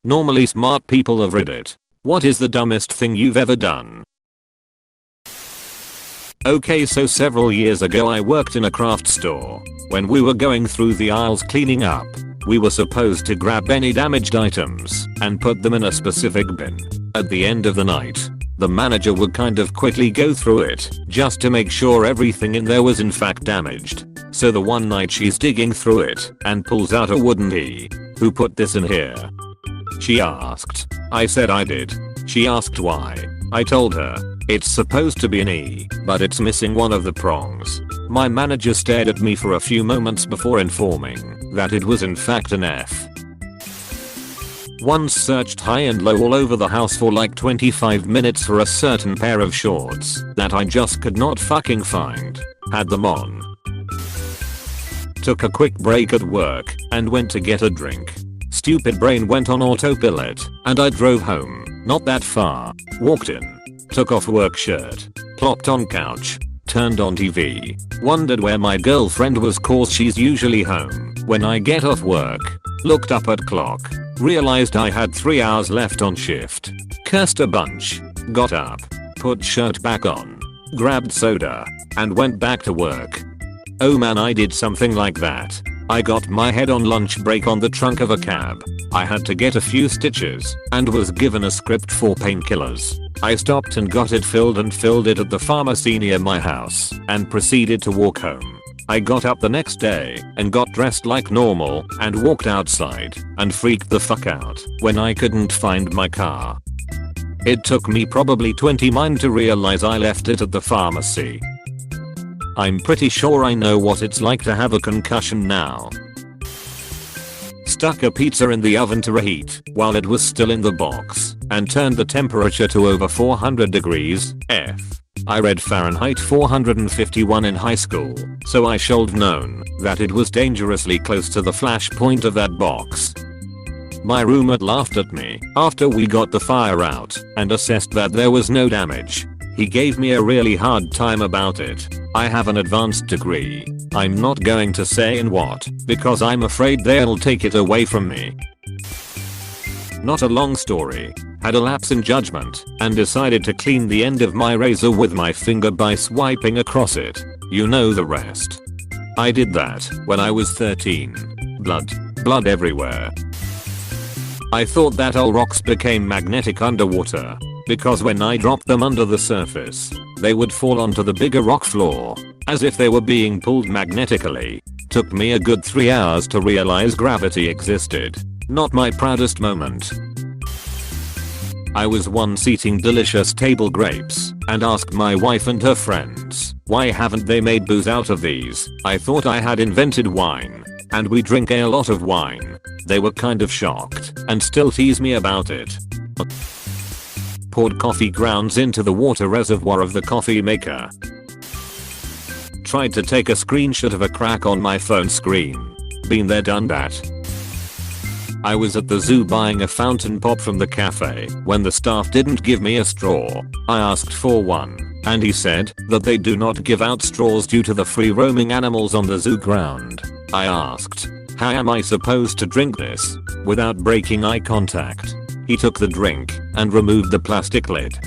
Normally smart people of Reddit. What is the dumbest thing you've ever done? Okay, so several years ago I worked in a craft store. When we were going through the aisles cleaning up, we were supposed to grab any damaged items and put them in a specific bin. At the end of the night, the manager would kind of quickly go through it just to make sure everything in there was in fact damaged. So the one night she's digging through it and pulls out a wooden E. Who put this in here? She asked. I said I did. She asked why. I told her. It's supposed to be an E, but it's missing one of the prongs. My manager stared at me for a few moments before informing that it was in fact an F. Once searched high and low all over the house for like 25 minutes for a certain pair of shorts that I just could not fucking find. Had them on. Took a quick break at work and went to get a drink. Stupid brain went on autopilot and I drove home, not that far. Walked in. Took off work shirt. Plopped on couch. Turned on TV. Wondered where my girlfriend was cause she's usually home when I get off work. Looked up at clock. Realized I had 3 hours left on shift. Cursed a bunch. Got up. Put shirt back on. Grabbed soda. And went back to work. Oh man, I did something like that. I got my head on lunch break on the trunk of a cab. I had to get a few stitches and was given a script for painkillers. I stopped and got it filled and filled it at the pharmacy near my house and proceeded to walk home. I got up the next day and got dressed like normal and walked outside and freaked the fuck out when I couldn't find my car. It took me probably 20 minutes to realize I left it at the pharmacy. I'm pretty sure I know what it's like to have a concussion now. Stuck a pizza in the oven to reheat while it was still in the box and turned the temperature to over 400 degrees F. I read Fahrenheit 451 in high school, so I should known that it was dangerously close to the flash point of that box. My roommate laughed at me after we got the fire out and assessed that there was no damage. He gave me a really hard time about it. I have an advanced degree. I'm not going to say in what because I'm afraid they'll take it away from me. Not a long story. Had a lapse in judgment and decided to clean the end of my razor with my finger by swiping across it. You know the rest. I did that when I was 13. Blood everywhere. I thought that all rocks became magnetic underwater because when I dropped them under the surface, they would fall onto the bigger rock floor as if they were being pulled magnetically. Took me a good 3 hours to realize gravity existed. Not my proudest moment. I was once eating delicious table grapes and asked my wife and her friends, why haven't they made booze out of these? I thought I had invented wine and we drink a lot of wine. They were kind of shocked and still tease me about it. Poured coffee grounds into the water reservoir of the coffee maker. Tried to take a screenshot of a crack on my phone screen. Been there, done that. I was at the zoo buying a fountain pop from the cafe when the staff didn't give me a straw. I asked for one and he said that they do not give out straws due to the free roaming animals on the zoo ground. I asked, how am I supposed to drink this without breaking eye contact? He took the drink and removed the plastic lid.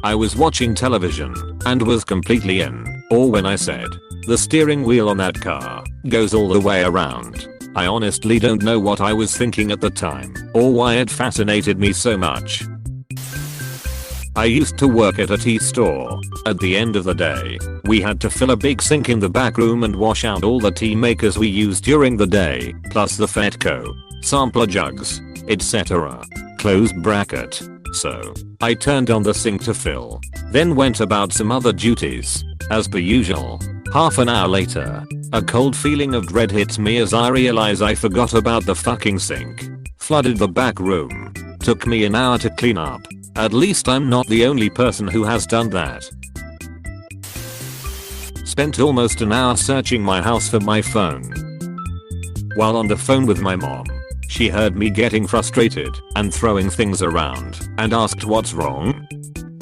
I was watching television and was completely in awe when I said, the steering wheel on that car goes all the way around. I honestly don't know what I was thinking at the time or why it fascinated me so much. I used to work at a tea store. At the end of the day, we had to fill a big sink in the back room and wash out all the tea makers we used during the day, plus the Fetco, sampler jugs, etc. Close bracket. So, I turned on the sink to fill, then went about some other duties. As per usual, half an hour later, a cold feeling of dread hits me as I realize I forgot about the fucking sink. Flooded the back room. Took me an hour to clean up. At least I'm not the only person who has done that. Spent almost an hour searching my house for my phone. While on the phone with my mom, she heard me getting frustrated and throwing things around and asked what's wrong.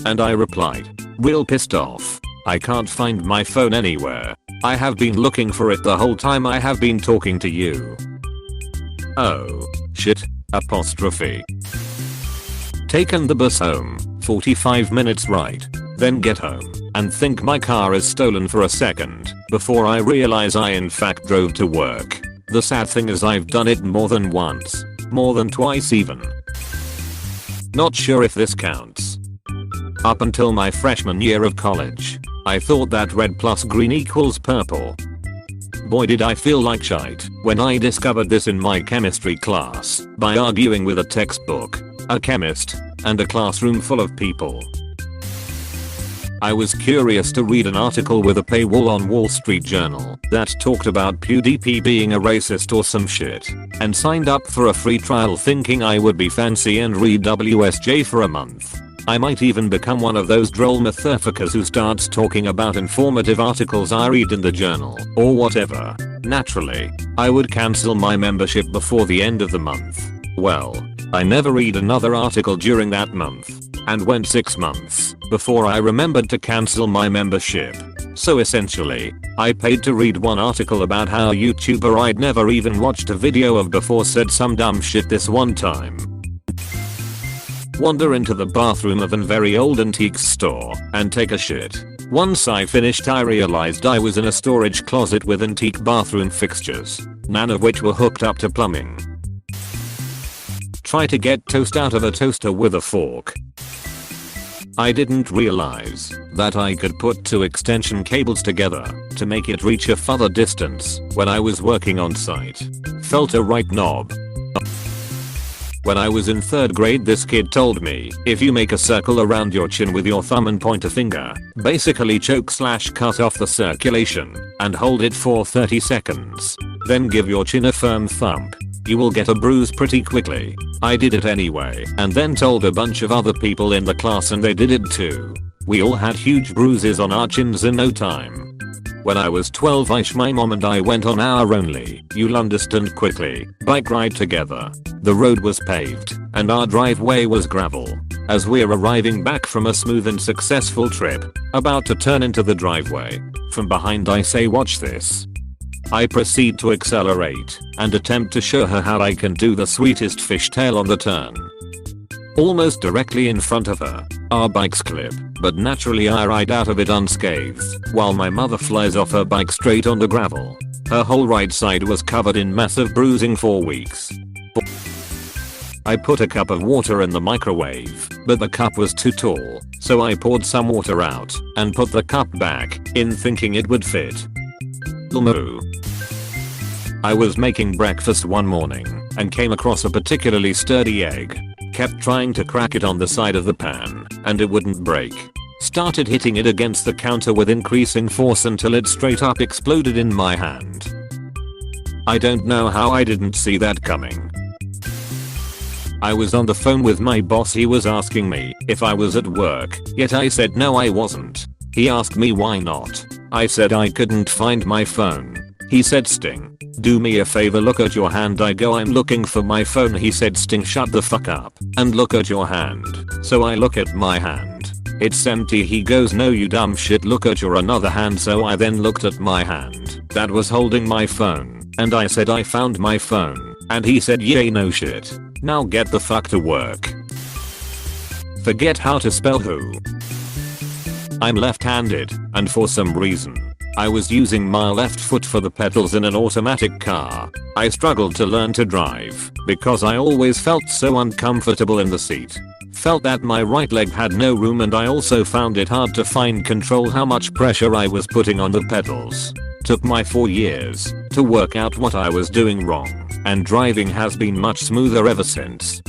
And I replied, real pissed off. I can't find my phone anywhere. I have been looking for it the whole time I have been talking to you. Oh, shit. Apostrophe. Taken the bus home, 45 minutes ride. Then get home and think my car is stolen for a second before I realize I in fact drove to work. The sad thing is I've done it more than once. More than twice even. Not sure if this counts. Up until my freshman year of college, I thought that red plus green equals purple. Boy did I feel like shite when I discovered this in my chemistry class by arguing with a textbook, a chemist, and a classroom full of people. I was curious to read an article with a paywall on Wall Street Journal that talked about PewDiePie being a racist or some shit, and signed up for a free trial thinking I would be fancy and read WSJ for a month. I might even become one of those droll motherfuckers who starts talking about informative articles I read in the journal, or whatever. Naturally, I would cancel my membership before the end of the month. Well, I never read another article during that month, and went 6 months before I remembered to cancel my membership. So essentially, I paid to read one article about how a YouTuber I'd never even watched a video of before said some dumb shit this one time. Wander into the bathroom of a very old antiques store and take a shit. Once I finished I realized I was in a storage closet with antique bathroom fixtures, none of which were hooked up to plumbing. Try to get toast out of a toaster with a fork. I didn't realize that I could put 2 extension cables together to make it reach a further distance when I was working on site. Felt a right knob. When I was in 3rd grade this kid told me if you make a circle around your chin with your thumb and pointer finger, basically choke/cut off the circulation and hold it for 30 seconds. Then give your chin a firm thump. You will get a bruise pretty quickly. I did it anyway and then told a bunch of other people in the class and they did it too. We all had huge bruises on our chins in no time. When I was 12ish my mom and I went on our only, you'll understand quickly, bike ride together. The road was paved and our driveway was gravel. As we're arriving back from a smooth and successful trip, about to turn into the driveway, from behind I say watch this. I proceed to accelerate and attempt to show her how I can do the sweetest fishtail on the turn. Almost directly in front of her, our bikes clip, but naturally I ride out of it unscathed, while my mother flies off her bike straight onto gravel. Her whole right side was covered in massive bruising for weeks. I put a cup of water in the microwave, but the cup was too tall, so I poured some water out and put the cup back in thinking it would fit. Moo. I was making breakfast one morning and came across a particularly sturdy egg. Kept trying to crack it on the side of the pan and it wouldn't break. Started hitting it against the counter with increasing force until it straight up exploded in my hand. I don't know how I didn't see that coming. I was on the phone with my boss. He was asking me if I was at work, yet I said no I wasn't. He asked me why not. I said I couldn't find my phone. He said Sting, do me a favor look at your hand. I go I'm looking for my phone. He said Sting shut the fuck up and look at your hand. So I look at my hand. It's empty. He goes no you dumb shit look at your another hand. So I then looked at my hand that was holding my phone and I said I found my phone and he said yay no shit. Now get the fuck to work. Forget how to spell who. I'm left-handed and for some reason I was using my left foot for the pedals in an automatic car. I struggled to learn to drive because I always felt so uncomfortable in the seat. Felt that my right leg had no room and I also found it hard to find control how much pressure I was putting on the pedals. Took my 4 years to work out what I was doing wrong and driving has been much smoother ever since.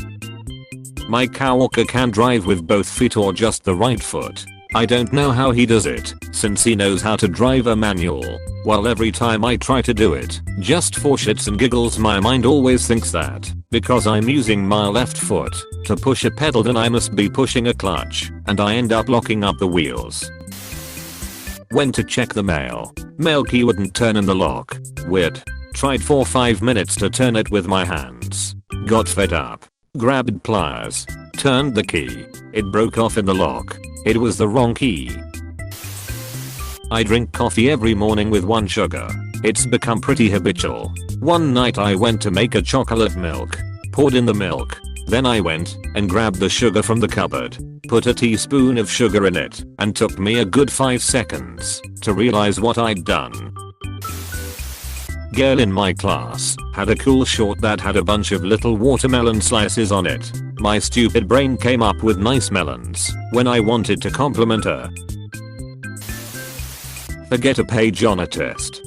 My coworker can drive with both feet or just the right foot. I don't know how he does it, since he knows how to drive a manual, while every time I try to do it, just for shits and giggles my mind always thinks that, because I'm using my left foot to push a pedal then I must be pushing a clutch, and I end up locking up the wheels. Went to check the mail. Mail key wouldn't turn in the lock. Weird. Tried for 5 minutes to turn it with my hands. Got fed up. Grabbed pliers. Turned the key. It broke off in the lock. It was the wrong key. I drink coffee every morning with 1 sugar. It's become pretty habitual. One night I went to make a chocolate milk. poured in the milk. Then I went and grabbed the sugar from the cupboard, put a teaspoon of sugar in it, and took me a good 5 seconds to realize what I'd done. Girl in my class had a cool short that had a bunch of little watermelon slices on it. My stupid brain came up with nice melons when I wanted to compliment her. Forget a page on a test.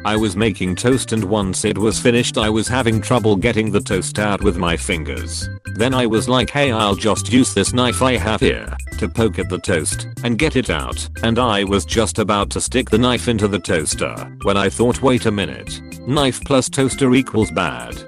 I was making toast and once it was finished I was having trouble getting the toast out with my fingers. Then I was like, hey, I'll just use this knife I have here to poke at the toast and get it out, and I was just about to stick the knife into the toaster when I thought, wait a minute, knife plus toaster equals bad.